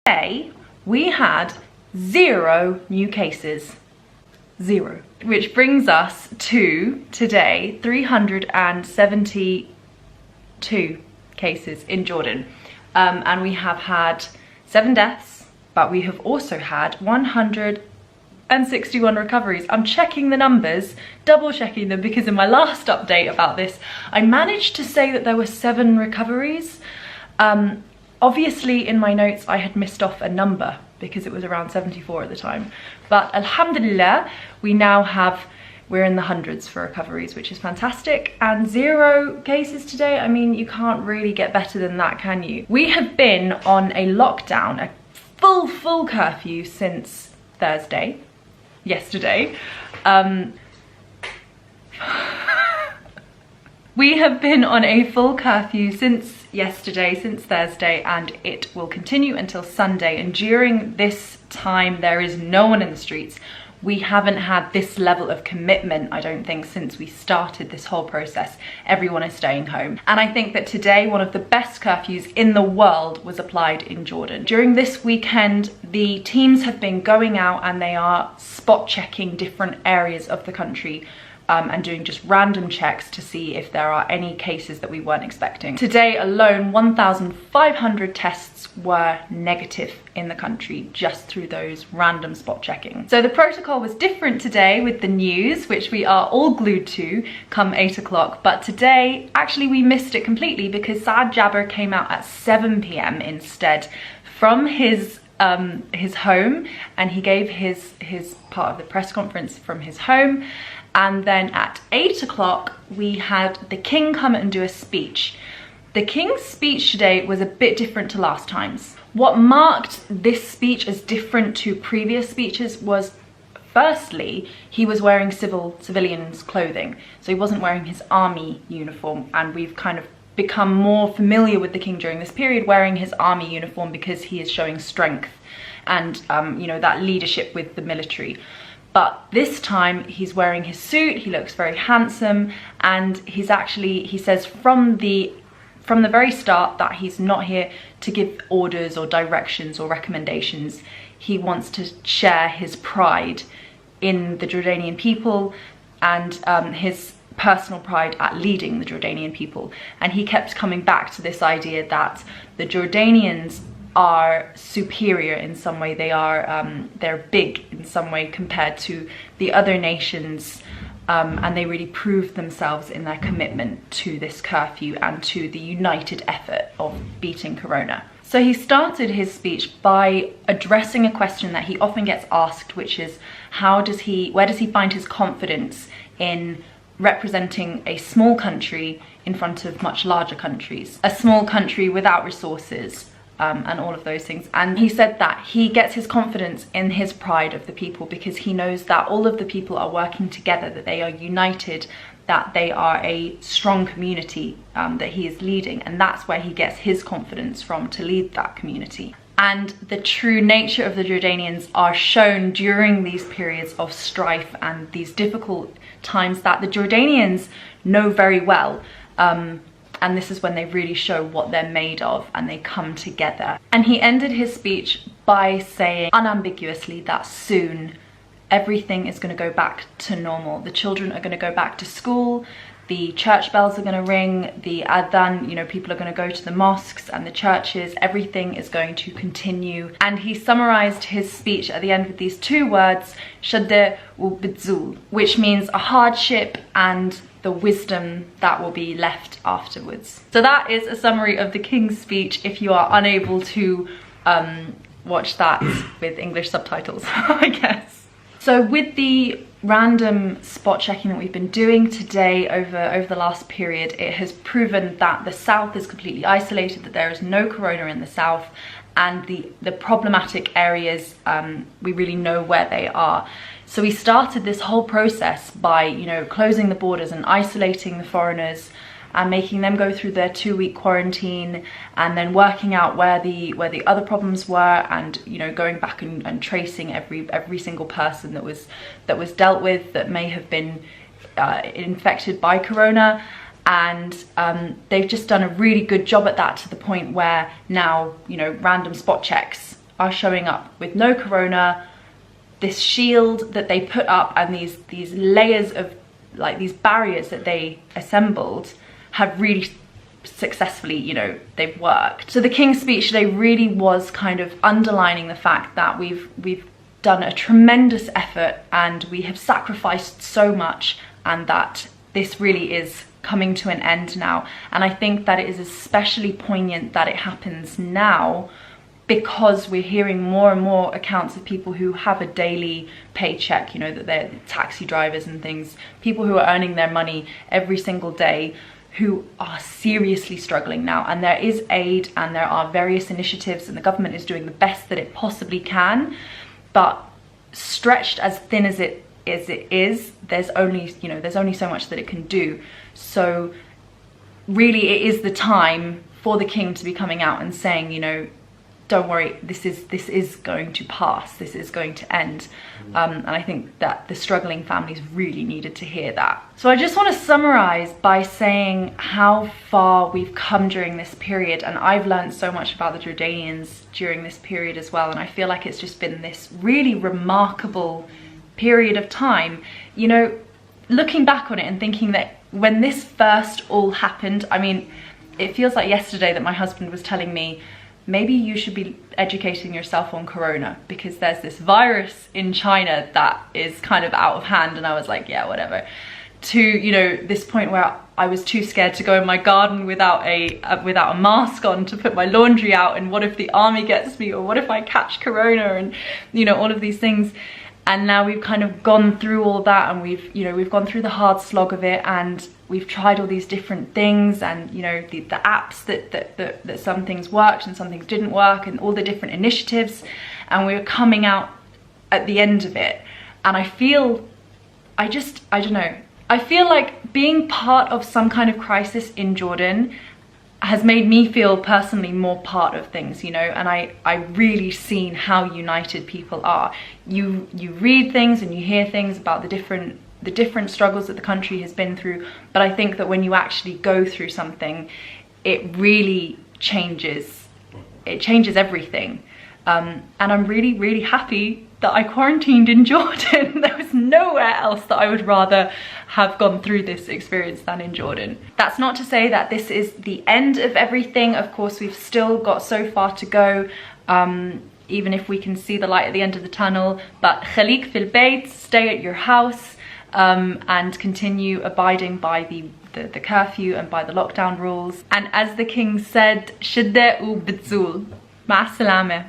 Today, we had 0 new cases. 0. Which brings us to, today, 372 cases in Jordan. And we have had 7 deaths, but we have also had 161 recoveries. I'm checking the numbers, double checking them, because in my last update about this, I managed to say that there were 7 recoveries. Obviously in my notes I had missed off a number because it was around 74 at the time. But alhamdulillah, we're in the hundreds for recoveries, which is fantastic. And 0 cases today. I mean, you can't really get better than that, can you? We have been on a lockdown, a full curfew since Thursday, yesterday. We have been on a full curfew since yesterday, since Thursday, and it will continue until Sunday. And during this time, there is no one in the streets. We haven't had this level of commitment, I don't think, since we started this whole process. Everyone is staying home. And I think that today, one of the best curfews in the world was applied in Jordan. During this weekend, the teams have been going out and they are spot checking different areas of the country, and doing just random checks to see if there are any cases that we weren't expecting. Today alone, 1,500 tests were negative in the country just through those random spot checking. So the protocol was different today with the news, which we are all glued to come 8 o'clock. But today, actually we missed it completely because Saad Jabber came out at 7 p.m. instead from his home, and he gave his part of the press conference from his home. And then at 8 o'clock, we had the king come and do a speech. The king's speech today was a bit different to last time's. What marked this speech as different to previous speeches was, firstly, he was wearing civilians' clothing. So he wasn't wearing his army uniform, and we've kind of become more familiar with the king during this period wearing his army uniform because he is showing strength and, you know, that leadership with the military. But this time he's wearing his suit, he looks very handsome, and he says from the very start that he's not here to give orders or directions or recommendations. He wants to share his pride in the Jordanian people and his personal pride at leading the Jordanian people. And he kept coming back to this idea that the Jordanians are superior in some way. They're big in some way compared to the other nations, and they really proved themselves in their commitment to this curfew and to the united effort of beating Corona. So he started his speech by addressing a question that he often gets asked, which is where does he find his confidence in representing a small country in front of much larger countries, a small country without resources, and all of those things. And he said that he gets his confidence in his pride of the people because he knows that all of the people are working together, that they are united, that they are a strong community that he is leading, and that's where he gets his confidence from to lead that community. And the true nature of the Jordanians are shown during these periods of strife and these difficult times that the Jordanians know very well. And this is when they really show what they're made of and they come together. And he ended his speech by saying unambiguously that soon everything is going to go back to normal. The children are going to go back to school, the church bells are going to ring, the adhan, you know, people are going to go to the mosques and the churches, everything is going to continue. And he summarized his speech at the end with these 2 words, shadda wa bidzul, which means a hardship and the wisdom that will be left afterwards. So that is a summary of the king's speech if you are unable to watch that with English subtitles, I guess. So with the random spot checking that we've been doing today over the last period, it has proven that the south is completely isolated, that there is no corona in the south, and the problematic areas, we really know where they are. So we started this whole process by, you know, closing the borders and isolating the foreigners and making them go through their 2-week quarantine, and then working out where the other problems were, and, you know, going back and tracing every single person that was dealt with that may have been infected by corona. And they've just done a really good job at that, to the point where now, you know, random spot checks are showing up with no corona. This shield that they put up and these layers of, like, these barriers that they assembled have really successfully, you know, they've worked. So the King's speech today really was kind of underlining the fact that we've done a tremendous effort and we have sacrificed so much, and that this really is coming to an end now. And I think that it is especially poignant that it happens now, because we're hearing more and more accounts of people who have a daily paycheck, you know, that they're taxi drivers and things, people who are earning their money every single day, who are seriously struggling now. And there is aid and there are various initiatives and the government is doing the best that it possibly can, but stretched as thin as it is, there's only, you know, there's only so much that it can do. So really it is the time for the King to be coming out and saying, you know, don't worry, this is going to pass, this is going to end. And I think that the struggling families really needed to hear that. So I just want to summarize by saying how far we've come during this period, and I've learned so much about the Jordanians during this period as well, and I feel like it's just been this really remarkable period of time. You know, looking back on it and thinking that when this first all happened, I mean, it feels like yesterday that my husband was telling me, maybe you should be educating yourself on corona because there's this virus in China that is kind of out of hand. And I was like, yeah, whatever. To, you know, this point where I was too scared to go in my garden without a mask on to put my laundry out, and what if the army gets me, or what if I catch corona, and, you know, all of these things. And now we've kind of gone through all that, and we've gone through the hard slog of it, and we've tried all these different things, and, you know, the apps that some things worked and some things didn't work, and all the different initiatives, and we're coming out at the end of it. And I feel, I don't know, I feel like being part of some kind of crisis in Jordan has made me feel personally more part of things, you know, and I really seen how united people are. You read things and you hear things about the different struggles that the country has been through, but I think that when you actually go through something, it really changes everything. And I'm really happy that I quarantined in Jordan. There was nowhere else that I would rather have gone through this experience than in Jordan. That's not to say that this is the end of everything. Of course, we've still got so far to go, even if we can see the light at the end of the tunnel. But khalik fil bayt, stay at your house, and continue abiding by the curfew and by the lockdown rules. And as the King said, shidda u bitzul. Ma salama.